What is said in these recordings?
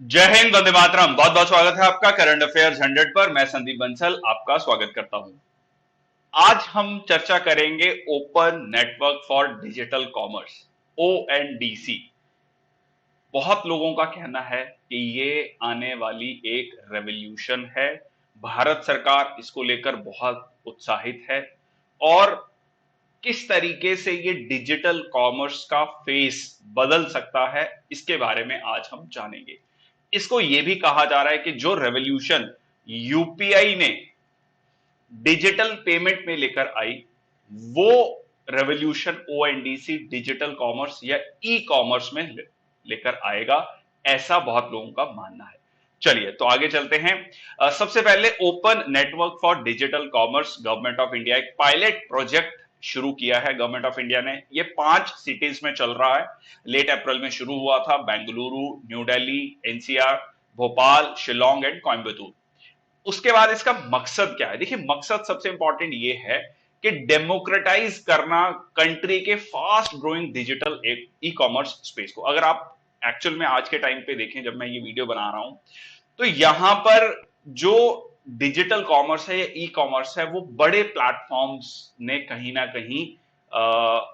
जय हिंद, वंदे मातरम। बहुत बहुत स्वागत है आपका करंट अफेयर्स 100 पर। मैं संदीप बंसल आपका स्वागत करता हूं। आज हम चर्चा करेंगे open network for digital commerce, ONDC. बहुत लोगों का कहना है कि ये आने वाली एक रेवोल्यूशन है। भारत सरकार इसको लेकर बहुत उत्साहित है और किस तरीके से ये डिजिटल कॉमर्स का फेस बदल सकता है, इसके बारे में आज हम जानेंगे। इसको ये भी कहा जा रहा है कि जो रेवोल्यूशन यूपीआई ने डिजिटल पेमेंट में लेकर आई, वो रेवोल्यूशन ओएनडीसी डिजिटल कॉमर्स या ई कॉमर्स में लेकर आएगा, ऐसा बहुत लोगों का मानना है। चलिए तो आगे चलते हैं। सबसे पहले open network for digital commerce, government of India एक पायलट प्रोजेक्ट शुरू किया है। गवर्नमेंट ऑफ इंडिया ने ये 5 सिटीज में चल रहा है। लेट अप्रैल में शुरू हुआ था। Bengaluru, new Delhi, NCR, Bhopal, Shillong and Coimbatore. उसके बाद इसका मकसद क्या है? देखिए, मकसद सबसे इंपॉर्टेंट ये है कि डेमोक्रेटाइज करना कंट्री के fast growing digital e commerce space को। अगर आप एक्चुअल में आज के टाइम पे देखें, जब मैं ये वीडियो बना रहा हूं, तो यहां पर जो डिजिटल कॉमर्स है या ई कॉमर्स है, वो बड़े प्लेटफॉर्म्स ने कहीं ना कहीं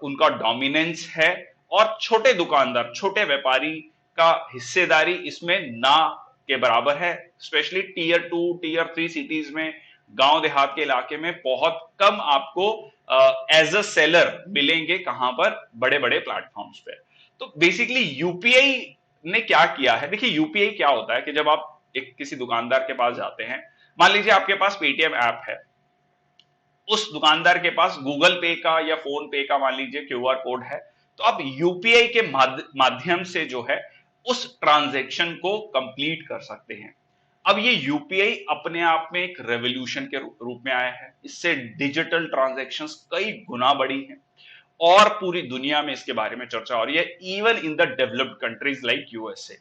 उनका डोमिनेंस है और छोटे दुकानदार, छोटे व्यापारी का हिस्सेदारी इसमें ना के बराबर है। स्पेशली टीयर 2, टीयर 3 सिटीज में, गांव देहात के इलाके में बहुत कम आपको एज अ सेलर मिलेंगे। कहां पर? बड़े बड़े प्लेटफॉर्म्स पे। तो बेसिकली यूपीआई ने क्या किया है? देखिए, यूपीआई क्या होता है कि जब आप एक किसी दुकानदार के पास जाते हैं, मान लीजिए आपके पास पेटीएम ऐप है, उस दुकानदार के पास गूगल पे का या फोन पे का मान लीजिए क्यूआर कोड है, तो आप यूपीआई के माध्यम से जो है उस ट्रांजैक्शन को कंप्लीट कर सकते हैं। अब ये यूपीआई अपने आप में एक रेवोल्यूशन के रूप में आया है। इससे डिजिटल ट्रांजैक्शंस कई गुना बढ़ी हैं और पूरी दुनिया में इसके बारे में चर्चा हो रही है। Even in the developed countries like USA,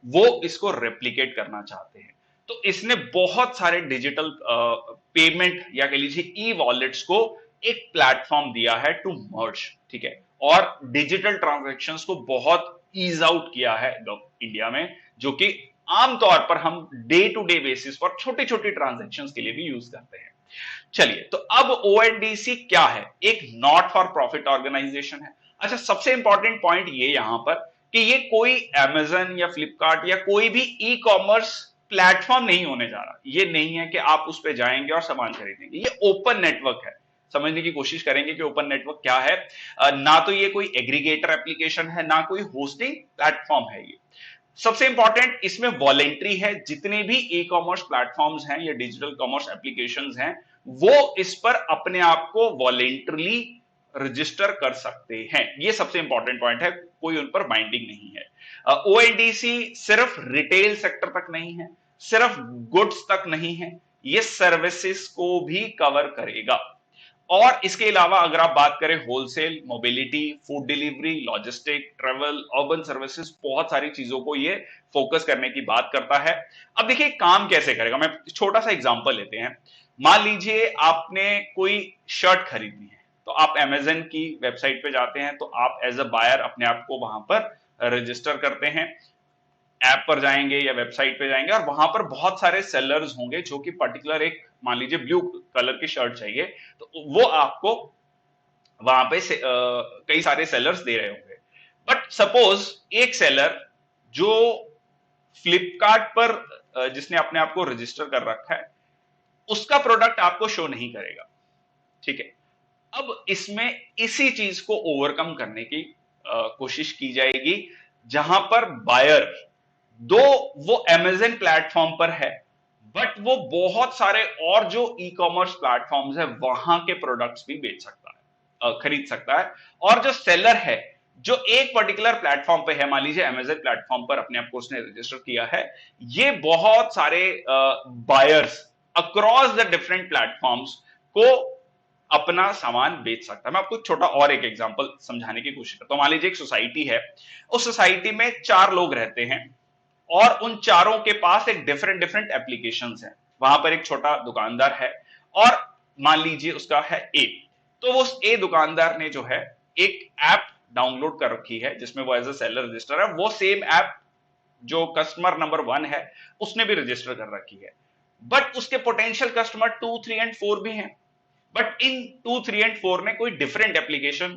वो इसको रेप्लिकेट करना चाहते हैं। तो इसने बहुत सारे डिजिटल पेमेंट या कह लीजिए ई वॉलेट्स को एक प्लेटफॉर्म दिया है टू मर्ज, ठीक है, और डिजिटल ट्रांजैक्शंस को बहुत ईज आउट किया है इंडिया में, जो कि आमतौर पर हम डे टू डे बेसिस पर छोटी छोटी ट्रांजैक्शंस के लिए भी यूज करते हैं। चलिए, तो अब ओएनडीसी क्या है? एक नॉट फॉर प्रॉफिट ऑर्गेनाइजेशन है। अच्छा, सबसे इंपॉर्टेंट पॉइंट ये यहां पर कि ये कोई अमेजन या फ्लिपकार्ट या कोई भी ई कॉमर्स प्लेटफॉर्म नहीं होने जा रहा। ये नहीं है कि आप उस पर जाएंगे और सामान खरीदेंगे। ये ओपन नेटवर्क है। समझने की कोशिश करेंगे कि ओपन नेटवर्क क्या है। ना तो ये कोई एग्रीगेटर एप्लीकेशन है, ना कोई होस्टिंग प्लेटफॉर्म है। ये सबसे इंपॉर्टेंट, इसमें वॉलेंट्री है। जितने भी ई कॉमर्स प्लेटफॉर्म्स हैं या डिजिटल कॉमर्स एप्लीकेशंस हैं, वो इस पर अपने आप को वॉलेंटरली रजिस्टर कर सकते हैं। ये सबसे इंपॉर्टेंट पॉइंट है। कोई उन पर बाइंडिंग नहीं है। ओएनडीसी सिर्फ रिटेल सेक्टर तक नहीं है, सिर्फ गुड्स तक नहीं है, ये सर्विसेज को भी कवर करेगा। और इसके अलावा अगर आप बात करें wholesale, mobility, food delivery, logistic, travel, urban services, बहुत सारी चीजों को ये फोकस करने की बात करता है। अब देखिए काम कैसे करेगा। मैं छोटा सा एग्जांपल लेते हैं। मान लीजिए आपने कोई शर्ट खरीदनी है, तो आप अमेजन की वेबसाइट पे जाते हैं, तो आप एज अ बायर अपने आप को वहां पर रजिस्टर करते हैं। ऐप पर जाएंगे या वेबसाइट पे जाएंगे और वहां पर बहुत सारे सेलर्स होंगे जो कि पर्टिकुलर एक, मान लीजिए ब्लू कलर की शर्ट चाहिए, तो वो आपको वहां पे कई सारे सेलर्स दे रहे होंगे। बट सपोज एक सेलर जो फ्लिपकार्ट पर जिसने अपने आप को रजिस्टर कर रखा है, उसका प्रोडक्ट आपको शो नहीं करेगा, ठीक है। अब इसमें इसी चीज को ओवरकम करने की कोशिश की जाएगी, जहां पर बायर, दो वो अमेजन प्लेटफॉर्म पर है, बट वो बहुत सारे और जो ई कॉमर्स प्लेटफॉर्म्स है वहां के प्रोडक्ट्स भी बेच सकता है, खरीद सकता है। और जो सेलर है, जो एक पर्टिकुलर प्लेटफॉर्म पे है, मान लीजिए अमेजन प्लेटफॉर्म पर अपने आप को उसने रजिस्टर किया है, ये बहुत सारे buyers across the different platforms को अपना सामान बेच सकता है। मैं आपको छोटा और एक एग्जांपल समझाने की कोशिश करता हूं। मान लीजिए एक सोसाइटी है, उस सोसाइटी में 4 लोग रहते हैं और उन चारों के पास एक डिफरेंट डिफरेंट एप्लीकेशंस हैं। वहां पर एक छोटा दुकानदार है और मान लीजिए उसका है ए। तो वो उस ए दुकानदार ने जो है एक ऐप डाउनलोड कर रखी है जिसमें वो एज अ सेलर रजिस्टर है। वो सेम ऐप जो कस्टमर नंबर 1 है उसने भी रजिस्टर कर रखी है, बट उसके पोटेंशियल कस्टमर 2, 3 एंड 4 भी हैं। बट इन 2, 3 एंड 4 ने कोई डिफरेंट एप्लीकेशन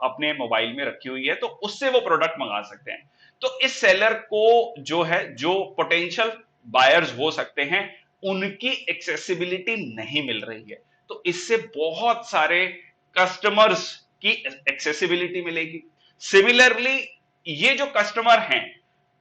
अपने मोबाइल में रखी हुई है, तो उससे वो प्रोडक्ट मंगा सकते हैं। तो इस सेलर को जो है, जो पोटेंशियल बायर्स हो सकते हैं, उनकी एक्सेसिबिलिटी नहीं मिल रही है। तो इससे बहुत सारे कस्टमर्स की एक्सेसिबिलिटी मिलेगी। सिमिलरली ये जो कस्टमर हैं,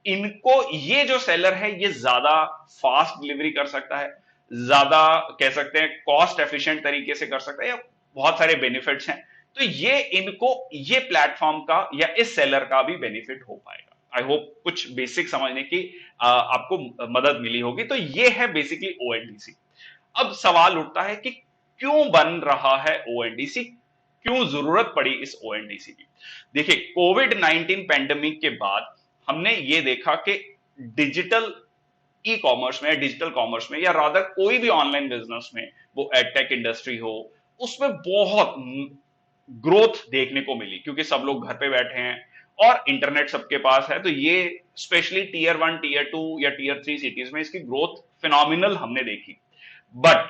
इनको ये जो सेलर है ये ज्यादा फास्ट डिलीवरी कर सकता है, ज्यादा कह सकते हैं कॉस्ट एफिशिएंट तरीके से कर सकता है, या बहुत सारे बेनिफिट्स हैं। तो ये इनको ये प्लेटफॉर्म का या इस सेलर का भी बेनिफिट हो पाएगा। आई होप कुछ बेसिक समझने की आपको मदद मिली होगी। तो ये है बेसिकली ओएनडीसी। अब सवाल उठता है कि क्यों बन रहा है ओएनडीसी, क्यों जरूरत पड़ी इस ओएनडीसी की। देखिए, कोविड 19 पेंडेमिक के बाद हमने ये देखा कि डिजिटल ई कॉमर्स में, डिजिटल कॉमर्स में, या रादर कोई भी ऑनलाइन बिजनेस में, वो एडटेक इंडस्ट्री हो, उसमें बहुत ग्रोथ देखने को मिली, क्योंकि सब लोग घर पे बैठे हैं और इंटरनेट सबके पास है। तो ये स्पेशली टीयर 1, टीयर 2 या टीयर 3 सिटीज में इसकी ग्रोथ फिनोमिनल हमने देखी। बट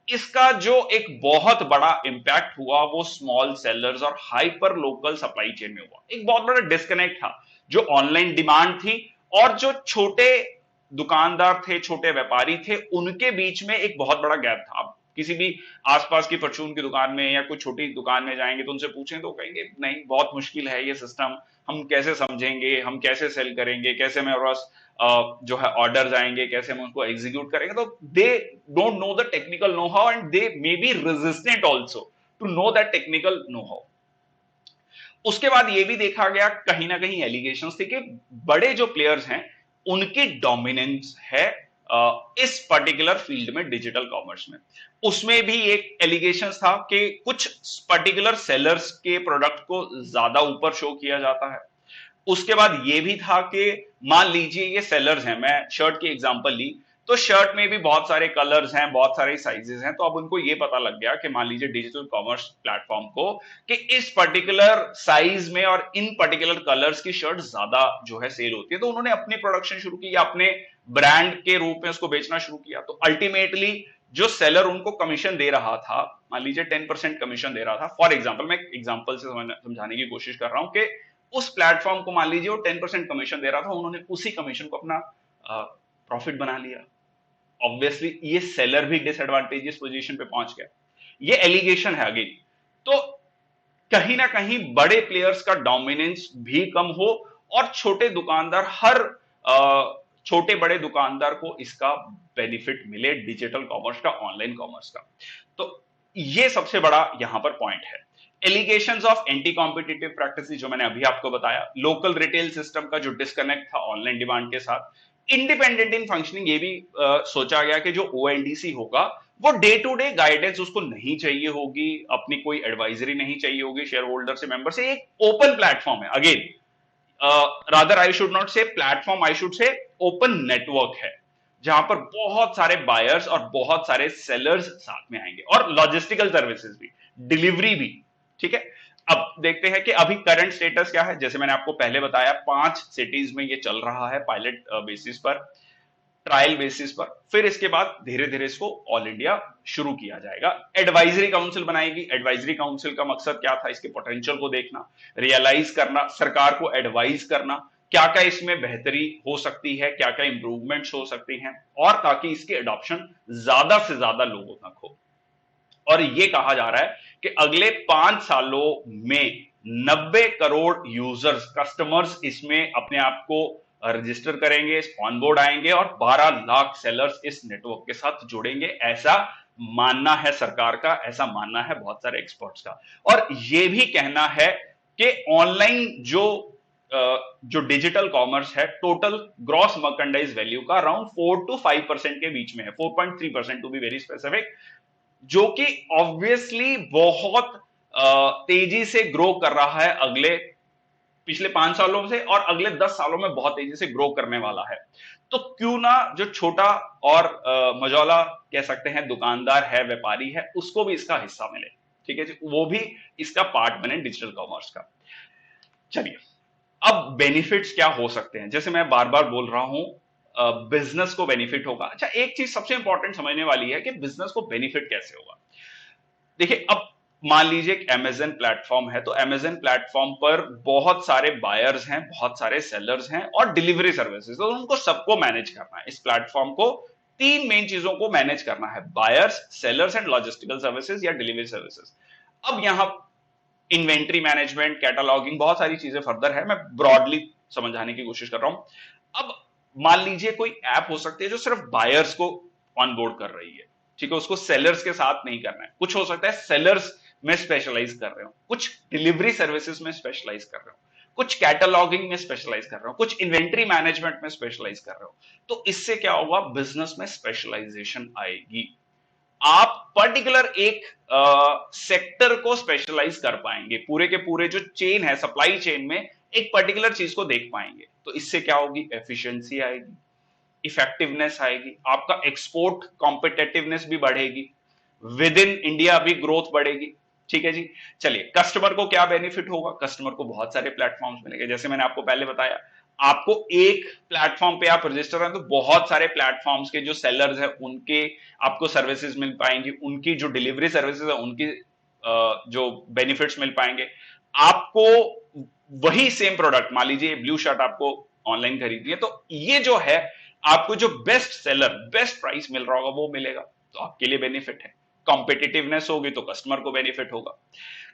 इसका जो एक बहुत बड़ा इंपैक्ट हुआ वो स्मॉल सेलर्स और हाइपर लोकल सप्लाई चेन में हुआ। एक बहुत बड़ा डिस्कनेक्ट था, जो ऑनलाइन डिमांड थी और जो छोटे दुकानदार थे, छोटे व्यापारी थे, उनके बीच में एक बहुत बड़ा गैप था। आप किसी भी आसपास की परचून की दुकान में या कोई छोटी दुकान में जाएंगे तो उनसे पूछें तो कहेंगे नहीं, बहुत मुश्किल है ये सिस्टम, हम कैसे समझेंगे, हम कैसे सेल करेंगे, कैसे मेरे पास जो है ऑर्डर आएंगे, कैसे हम उनको एग्जीक्यूट करेंगे। तो they don't know the technical know how and they may be resistant also to know that technical know how. उसके बाद ये भी देखा गया, कहीं ना कहीं एलिगेशंस थे कि बड़े जो प्लेयर्स हैं उनकी डोमिनेंस है इस पर्टिकुलर फील्ड में, डिजिटल कॉमर्स में। उसमें भी एक एलिगेशन था कि कुछ पर्टिकुलर सेलर्स के प्रोडक्ट को ज्यादा ऊपर शो किया जाता है। उसके बाद ये भी था कि मान लीजिए ये सेलर्स हैं, मैं शर्ट की एग्जांपल ली, तो शर्ट में भी बहुत सारे कलर्स हैं, बहुत सारे साइजेस हैं। तो अब उनको ये पता लग गया कि मान लीजिए डिजिटल कॉमर्स प्लेटफॉर्म को, कि इस पर्टिकुलर साइज में और इन पर्टिकुलर कलर्स की शर्ट ज्यादा जो है सेल होती है, तो उन्होंने अपनी प्रोडक्शन शुरू की या अपने ब्रांड के रूप में उसको बेचना शुरू किया। तो अल्टीमेटली जो सेलर उनको कमीशन दे रहा था, मान लीजिए 10% कमीशन दे रहा था, फॉर एग्जाम्पल, मैं एग्जाम्पल से समझाने की कोशिश कर रहा हूं कि उस प्लेटफॉर्म को मान लीजिए वो 10% कमीशन दे रहा था, उन्होंने उसी कमीशन को अपना प्रॉफिट बना लिया। ऑब्वियसली ये सेलर भी डिसएडवांटेजियस पोजीशन पे पहुंच गया। ये एलिगेशन है अगेन। तो कहीं ना कहीं बड़े प्लेयर्स का डोमिनेंस भी कम हो और छोटे दुकानदार, हर छोटे बड़े दुकानदार को इसका बेनिफिट मिले, डिजिटल कॉमर्स का, ऑनलाइन कॉमर्स का। तो ये सबसे बड़ा यहां पर पॉइंट है। Allegations of anti competitive practices जो मैंने अभी आपको बताया, लोकल रिटेल सिस्टम का जो डिस्कनेक्ट था ऑनलाइन डिमांड के साथ, इंडिपेंडेंट इन फंक्शनिंग, ये भी सोचा गया कि जो ओएनडीसी होगा वो डे टू डे गाइडेंस उसको नहीं चाहिए होगी, अपनी कोई एडवाइजरी नहीं चाहिए होगी शेयर होल्डर से, मेंबर से। एक ओपन प्लेटफॉर्म है, again rather I should not say platform, I should say open network है, जहां पर बहुत सारे बायर्स और बहुत सारे सेलर्स साथ में आएंगे, और लॉजिस्टिकल सर्विसेज भी, डिलीवरी भी। ठीक है, अब देखते हैं कि अभी करंट स्टेटस क्या है। जैसे मैंने आपको पहले बताया, 5 सिटीज में ये चल रहा है पायलट बेसिस पर, ट्रायल बेसिस पर। फिर इसके बाद धीरे धीरे इसको ऑल इंडिया शुरू किया जाएगा। एडवाइजरी काउंसिल बनाएगी। एडवाइजरी काउंसिल का मकसद क्या था? इसके पोटेंशियल को देखना, रियलाइज करना, सरकार को एडवाइज करना, क्या क्या इसमें बेहतरी हो सकती है, क्या क्या इंप्रूवमेंट्स हो सकती हैं, और ताकि इसकी एडॉप्शन ज्यादा से ज्यादा लोगों तक हो। और ये कहा जा रहा है कि अगले 5 सालों में 90 करोड़ यूजर्स, कस्टमर्स इसमें अपने आप को रजिस्टर करेंगे, ऑन बोर्ड आएंगे, और 12 लाख सेलर्स इस नेटवर्क के साथ जुड़ेंगे। ऐसा मानना है सरकार का, ऐसा मानना है बहुत सारे एक्सपर्ट्स का। और यह भी कहना है कि ऑनलाइन जो डिजिटल कॉमर्स है, टोटल ग्रॉस मर्केंडाइज वैल्यू का अराउंड 4 to 5% के बीच में है, 4.3% टू बी वेरी स्पेसिफिक, जो कि ऑब्वियसली बहुत तेजी से ग्रो कर रहा है अगले पिछले 5 सालों से, और अगले 10 सालों में बहुत तेजी से ग्रो करने वाला है। तो क्यों ना जो छोटा और मझौला कह सकते हैं दुकानदार है, व्यापारी है, उसको भी इसका हिस्सा मिले। ठीक है जी, वो भी इसका पार्ट बने डिजिटल कॉमर्स का। चलिए, अब बेनिफिट्स क्या हो सकते हैं, जैसे मैं बार बार बोल रहा हूं, बिजनेस को बेनिफिट होगा। अच्छा, एक चीज सबसे इंपॉर्टेंट समझने वाली है कि बिजनेस को बेनिफिट कैसे होगा। देखिए, अब मान लीजिए एक अमेजन प्लेटफॉर्म है, तो अमेजन प्लेटफॉर्म पर बहुत सारे बायर्स हैं, बहुत सारे सेलर्स हैं और डिलीवरी सर्विसेज, तो उनको सबको मैनेज करना है। इस प्लेटफॉर्म को तीन मेन चीजों को मैनेज करना है: buyers, sellers and logistical services या डिलीवरी सर्विसेज। अब यहां इन्वेंट्री मैनेजमेंट, कैटलॉगिंग, बहुत सारी चीजें फर्दर है, मैं ब्रॉडली समझाने की कोशिश कर रहा हूं। अब मान लीजिए कोई ऐप हो सकती है जो सिर्फ बायर्स को ऑनबोर्ड कर रही है, ठीक है, उसको सेलर्स के साथ नहीं करना है। कुछ हो सकता है सेलर्स में स्पेशलाइज कर रहे हो, कुछ डिलीवरी सर्विसेज में स्पेशलाइज कर रहे हो, कुछ कैटलॉगिंग में स्पेशलाइज कर रहे हो, कुछ इन्वेंट्री मैनेजमेंट में स्पेशलाइज कर रहे हो। तो इससे क्या होगा, बिजनेस में स्पेशलाइजेशन आएगी। आप पर्टिकुलर एक सेक्टर को स्पेशलाइज कर पाएंगे, पूरे के पूरे जो चेन है, सप्लाई चेन में एक पर्टिकुलर चीज को देख पाएंगे। तो इससे क्या होगी, एफिशिएंसी आएगी, इफेक्टिवनेस आएगी, आपका एक्सपोर्ट कॉम्पिटेटिवनेस भी बढ़ेगी, विद इन इंडिया भी ग्रोथ बढ़ेगी। ठीक है जी। चलिए, कस्टमर को क्या बेनिफिट होगा, कस्टमर को बहुत सारे प्लेटफॉर्म्स मिलेंगे। जैसे मैंने आपको पहले बताया, आपको एक प्लेटफॉर्म पे आप रजिस्टर हैं तो बहुत सारे प्लेटफॉर्म्स के जो सेलर्स हैं उनके आपको सर्विसेज मिल पाएंगी, उनकी जो डिलीवरी सर्विसेज है उनकी जो बेनिफिट्स मिल पाएंगे आपको। वही सेम प्रोडक्ट, मान लीजिए ब्लू शर्ट आपको ऑनलाइन खरीदनी है, तो ये जो है आपको जो बेस्ट सेलर, बेस्ट प्राइस मिल रहा होगा वो मिलेगा, तो आपके लिए बेनिफिट है। कॉम्पिटिटिवनेस होगी तो कस्टमर को बेनिफिट होगा।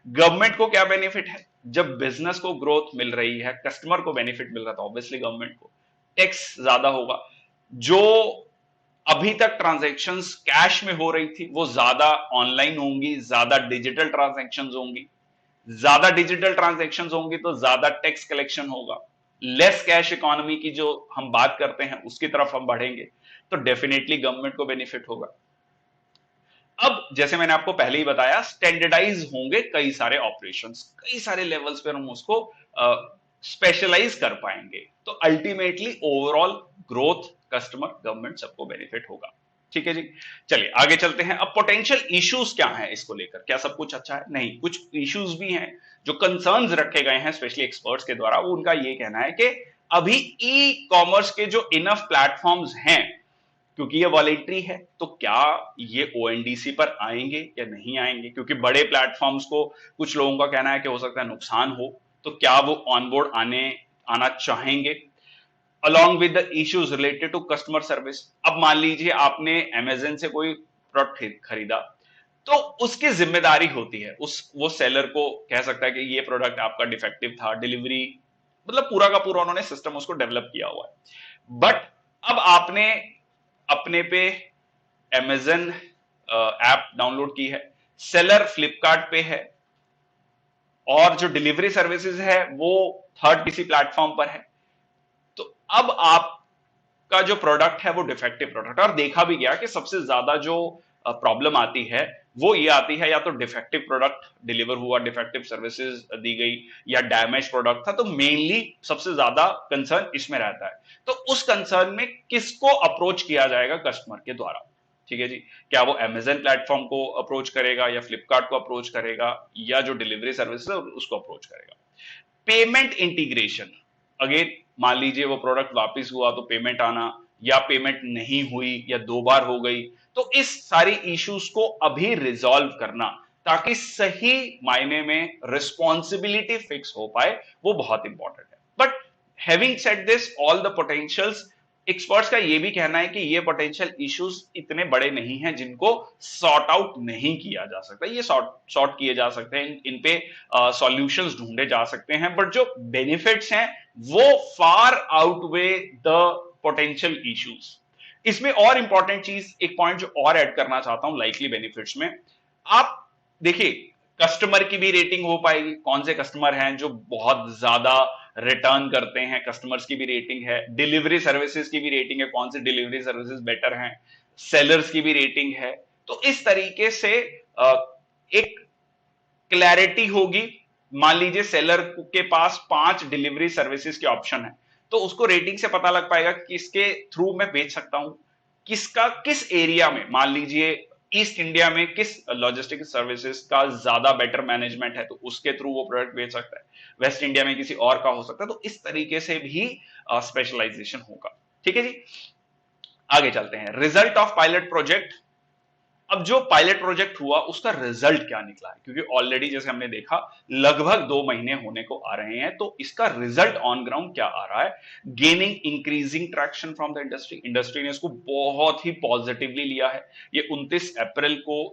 गवर्नमेंट को क्या बेनिफिट है, जब बिजनेस को ग्रोथ मिल रही है, कस्टमर को बेनिफिट मिल रहा था, ऑब्वियसली गवर्नमेंट को टैक्स ज्यादा होगा। जो अभी तक ट्रांजैक्शंस कैश में हो रही थी वो ज्यादा ऑनलाइन होंगी, ज्यादा डिजिटल ट्रांजैक्शंस होंगी। ज्यादा डिजिटल ट्रांजैक्शंस होंगी तो ज्यादा टैक्स कलेक्शन होगा। लेस कैश इकोनॉमी की जो हम बात करते हैं उसकी तरफ हम बढ़ेंगे, तो डेफिनेटली गवर्नमेंट को बेनिफिट होगा। अब जैसे मैंने आपको पहले ही बताया, स्टैंडर्डाइज होंगे कई सारे ऑपरेशंस, कई सारे लेवल्स पर हम उसको स्पेशलाइज कर पाएंगे, तो ultimately overall growth, customer, government सबको बेनिफिट होगा। ठीक है जी। चलिए आगे चलते हैं। अब पोटेंशियल इश्यूज क्या हैं इसको लेकर, क्या सब कुछ अच्छा है? नहीं, कुछ इश्यूज भी हैं जो कंसर्न्स रखे गए हैं स्पेशली एक्सपर्ट्स के द्वारा। वो उनका ये कहना है कि अभी ई कॉमर्स के जो इनफ प्लेटफॉर्म्स हैं, क्योंकि ये वॉलेंट्री है, तो क्या ये ओएनडीसी पर आएंगे या नहीं आएंगे? क्योंकि बड़े प्लेटफॉर्म्स को कुछ लोगों का कहना है कि हो सकता है नुकसान हो, तो क्या वो ऑनबोर्ड आना चाहेंगे? Along with the issues related to customer service. अब मान लीजिए आपने अमेजन से कोई प्रोडक्ट खरीदा, तो उसकी जिम्मेदारी होती है, वो सेलर को कह सकता है कि ये प्रोडक्ट आपका डिफेक्टिव था, डिलीवरी, मतलब पूरा का पूरा उन्होंने सिस्टम उसको डेवलप किया हुआ है। बट अब आपने अपने पे अमेजन ऐप डाउनलोड की है, सेलर फ्लिपकार्ट पे है, और जो डिलीवरी सर्विसेज है वो थर्ड किसी प्लेटफॉर्म पर है। तो अब आपका जो प्रोडक्ट है वो डिफेक्टिव प्रोडक्ट, और देखा भी गया कि सबसे ज्यादा जो प्रॉब्लम आती है वो ये आती है, या तो डिफेक्टिव प्रोडक्ट डिलीवर हुआ, डिफेक्टिव सर्विसेज दी गई, या डैमेज प्रोडक्ट था। तो मेनली सबसे ज्यादा कंसर्न इसमें रहता है। तो उस कंसर्न में किसको अप्रोच किया जाएगा कस्टमर के द्वारा? ठीक है जी। क्या वो अमेजन प्लेटफॉर्म को अप्रोच करेगा, या फ्लिपकार्ट को अप्रोच करेगा, या जो डिलीवरी सर्विस है उसको अप्रोच करेगा? पेमेंट इंटीग्रेशन, अगेन मान लीजिए वो प्रोडक्ट वापस हुआ तो पेमेंट आना, या पेमेंट नहीं हुई या 2 बार हो गई, तो इस सारी इश्यूज को अभी रिजॉल्व करना, ताकि सही मायने में रिस्पॉन्सिबिलिटी फिक्स हो पाए, वो बहुत इंपॉर्टेंट है। But having said this, all the potentials, experts का यह भी कहना है कि ये पोटेंशियल इश्यूज इतने बड़े नहीं हैं जिनको सॉर्ट आउट नहीं किया जा सकता। ये सॉर्ट किए जा सकते हैं, इन पे सॉल्यूशंस ढूंढे जा सकते हैं, बट जो बेनिफिट्स हैं वो फार आउटवे द पोटेंशियल इश्यूज। इसमें और इंपॉर्टेंट चीज, एक पॉइंट जो और ऐड करना चाहता हूं लाइकली बेनिफिट्स में, आप देखिए कस्टमर की भी रेटिंग हो पाएगी। कौन से कस्टमर हैं जो बहुत ज्यादा रिटर्न करते हैं, कस्टमर्स की भी रेटिंग है। डिलीवरी सर्विसेज की भी रेटिंग है, कौन सी डिलीवरी सर्विसेज बेटर हैं। सेलर्स की भी रेटिंग है। तो इस तरीके से एक क्लैरिटी होगी। मान लीजिए सेलर के पास 5 डिलीवरी सर्विसेज के ऑप्शन है, तो उसको रेटिंग से पता लग पाएगा कि किसके थ्रू मैं बेच सकता हूं, किसका किस एरिया में। मान लीजिए ईस्ट इंडिया में किस लॉजिस्टिक सर्विसेज का ज्यादा बेटर मैनेजमेंट है तो उसके थ्रू वो प्रोडक्ट बेच सकता है, वेस्ट इंडिया में किसी और का हो सकता है, तो इस तरीके से भी स्पेशलाइजेशन होगा। ठीक है जी, आगे चलते हैं। Result of pilot project. अब जो पायलट प्रोजेक्ट हुआ उसका रिजल्ट क्या निकला है, क्योंकि ऑलरेडी जैसे हमने देखा लगभग 2 महीने होने को आ रहे हैं, तो इसका रिजल्ट ऑन ग्राउंड क्या आ रहा है। Gaining increasing traction from the industry, industry ने इसको बहुत ही पॉजिटिवली लिया है। ये 29 अप्रैल को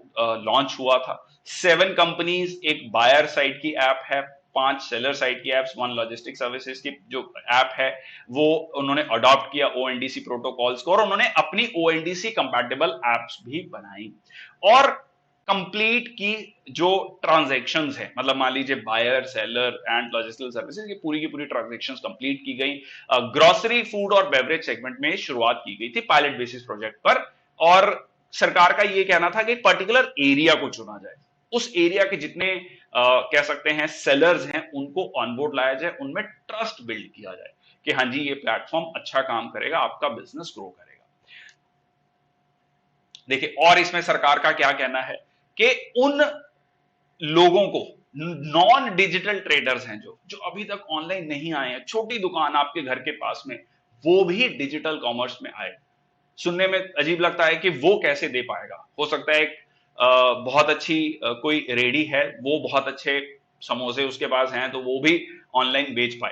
लॉन्च हुआ था। 7 कंपनीज, एक बायर साइड की ऐप है, 5 सेलर साइड की एप्स, 1 लॉजिस्टिक सर्विसेज की जो ऐप है वो उन्होंने अडॉप्ट किया ओएनडीसी प्रोटोकॉल्स को, और उन्होंने अपनी ओएनडीसी कंपैटिबल एप्स भी बनाई और कंप्लीट की जो ट्रांजैक्शंस है, मतलब मान लीजिए buyer seller and logistical services की पूरी ट्रांजैक्शंस कंप्लीट की गई। ग्रोसरी फूड और बेवरेज सेगमेंट में शुरुआत की गई थी पायलट बेसिस प्रोजेक्ट पर, और सरकार का यह कहना था कि एक पर्टिकुलर एरिया को चुना जाए, उस एरिया के जितने कह सकते हैं सेलर्स हैं उनको ऑनबोर्ड लाया जाए, उनमें ट्रस्ट बिल्ड किया जाए कि हाँ जी ये प्लेटफॉर्म अच्छा काम करेगा, आपका बिजनेस ग्रो करेगा। देखिए, और इसमें सरकार का क्या कहना है कि उन लोगों को, नॉन डिजिटल ट्रेडर्स हैं जो जो अभी तक ऑनलाइन नहीं आए हैं, छोटी दुकान आपके घर के पास में, वो भी डिजिटल कॉमर्स में आए। सुनने में अजीब लगता है कि वो कैसे दे पाएगा, हो सकता है एक बहुत अच्छी कोई रेडी है, वो बहुत अच्छे समोसे उसके पास हैं तो वो भी ऑनलाइन बेच पाए।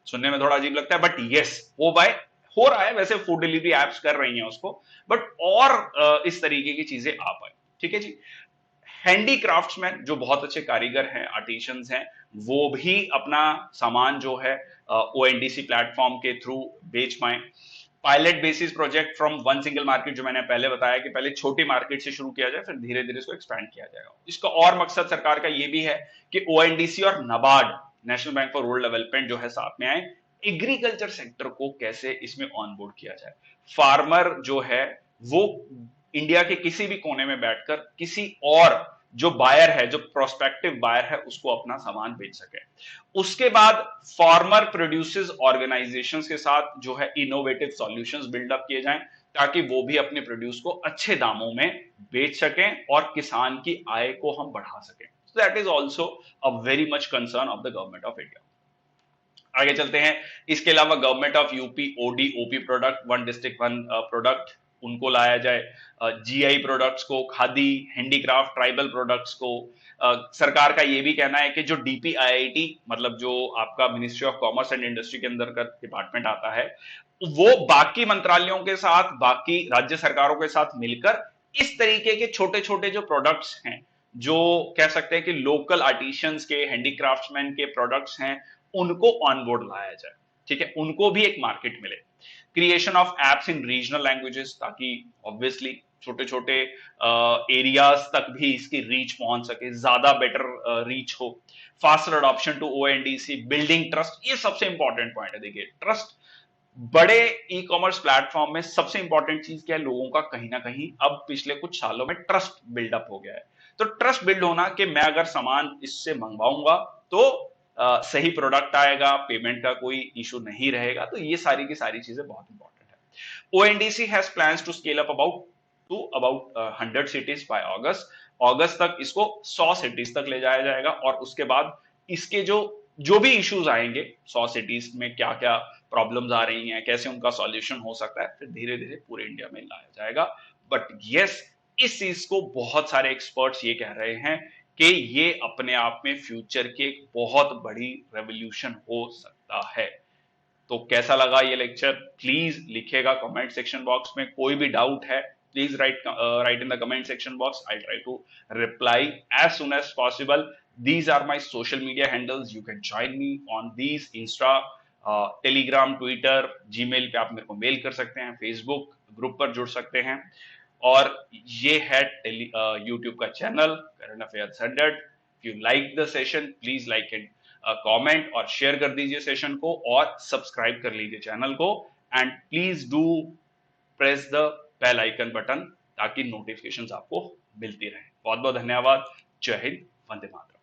सुनने में थोड़ा अजीब लगता है, बट यस वो बाय हो रहा है, वैसे फूड डिलीवरी एप्स कर रही हैं उसको, बट और इस तरीके की चीजें आ पाए। ठीक है जी, हैंडीक्राफ्ट्समैन जो बहुत अच्छे कारीगर हैं, आर्टिशंस हैं, वो भी अपना सामान जो है ओएनडीसी प्लेटफॉर्म के थ्रू बेच पाए। Pilot basis project from one single market, जो मैंने पहले बताया कि पहले छोटी मार्केट से शुरू किया जाए, फिर धीरे धीरे इसको एक्सपैंड किया जाएगा। इसका और मकसद सरकार का यह भी है कि ओएनडीसी और NABARD, national bank for rural development जो है साथ में आए, एग्रीकल्चर सेक्टर को कैसे इसमें ऑनबोर्ड किया जाए। फार्मर जो है वो इंडिया के किसी भी कोने में बैठकर किसी और जो बायर है, जो प्रोस्पेक्टिव बायर है, उसको अपना सामान बेच सके। उसके बाद फार्मर प्रोड्यूसर्स ऑर्गेनाइजेशंस के साथ जो है इनोवेटिव सॉल्यूशंस बिल्डअप किए जाएं, ताकि वो भी अपने प्रोड्यूस को अच्छे दामों में बेच सकें और किसान की आय को हम बढ़ा सकें। So that is also a very much concern of the government of India. आगे चलते हैं। इसके अलावा government of UP OD OP product, one district one product, उनको लाया जाए। जीआई प्रोडक्ट्स को, खादी, हैंडीक्राफ्ट, ट्राइबल प्रोडक्ट्स को। सरकार का यह भी कहना है कि जो डीपीआईआईटी, मतलब जो आपका ministry of commerce and industry के अंदर का डिपार्टमेंट आता है, वो बाकी मंत्रालयों के साथ, बाकी राज्य सरकारों के साथ मिलकर इस तरीके के छोटे छोटे जो प्रोडक्ट्स हैं, जो कह सकते हैं कि लोकल आर्टिशियंस के, हैंडीक्राफ्ट्समैन के प्रोडक्ट्स हैं, उनको ऑनबोर्ड लाया जाए। ठीक है, उनको भी एक मार्केट मिले। Creation of apps in regional languages, ताकि ऑब्वियसली छोटे छोटे एरियाज तक भी इसकी रीच पहुंच सके, ज्यादा बेटर रीच हो। Faster adoption to ONDC, building trust, ये सबसे इंपॉर्टेंट पॉइंट है। देखिए, ट्रस्ट बड़े ई कॉमर्स प्लेटफॉर्म में सबसे इंपॉर्टेंट चीज क्या है, लोगों का कहीं ना कहीं अब पिछले कुछ सालों में ट्रस्ट बिल्डअप हो गया है। तो ट्रस्ट बिल्ड होना कि मैं अगर सामान इससे मंगवाऊंगा तो सही प्रोडक्ट आएगा, पेमेंट का कोई इशू नहीं रहेगा, तो ये सारी की सारी चीजें बहुत इंपॉर्टेंट है। ONDC has plans to scale up about 100 cities by August. अगस्त तक इसको 100 सिटीज तक ले जाया जाएगा, और उसके बाद इसके जो जो भी इश्यूज आएंगे, 100 सिटीज में क्या क्या प्रॉब्लम्स आ रही हैं, कैसे उनका सॉल्यूशन हो सकता है, फिर धीरे धीरे पूरे इंडिया में लाया जाएगा। बट यस, इस चीज को बहुत सारे एक्सपर्ट्स ये कह रहे हैं कि ये अपने आप में फ्यूचर की एक बहुत बड़ी रेवोल्यूशन हो सकता है। तो कैसा लगा ये लेक्चर, प्लीज लिखिएगा कमेंट सेक्शन बॉक्स में। कोई भी डाउट है please write in the comment section box. I'll try to reply as soon as possible. These are my social media handles. You can join me on these: Insta, Telegram, Twitter, Gmail पे आप मेरे को mail कर सकते हैं, Facebook group पर जुड़ सकते हैं, और ये है YouTube का channel current affairs 100। If you like the session, please like and comment और शेयर कर दीजिए सेशन को, और सब्सक्राइब कर लीजिए चैनल को, and please do press the bell icon button, ताकि नोटिफिकेशंस आपको मिलती रहे। बहुत बहुत धन्यवाद। जय हिंद, वंदे मातरम।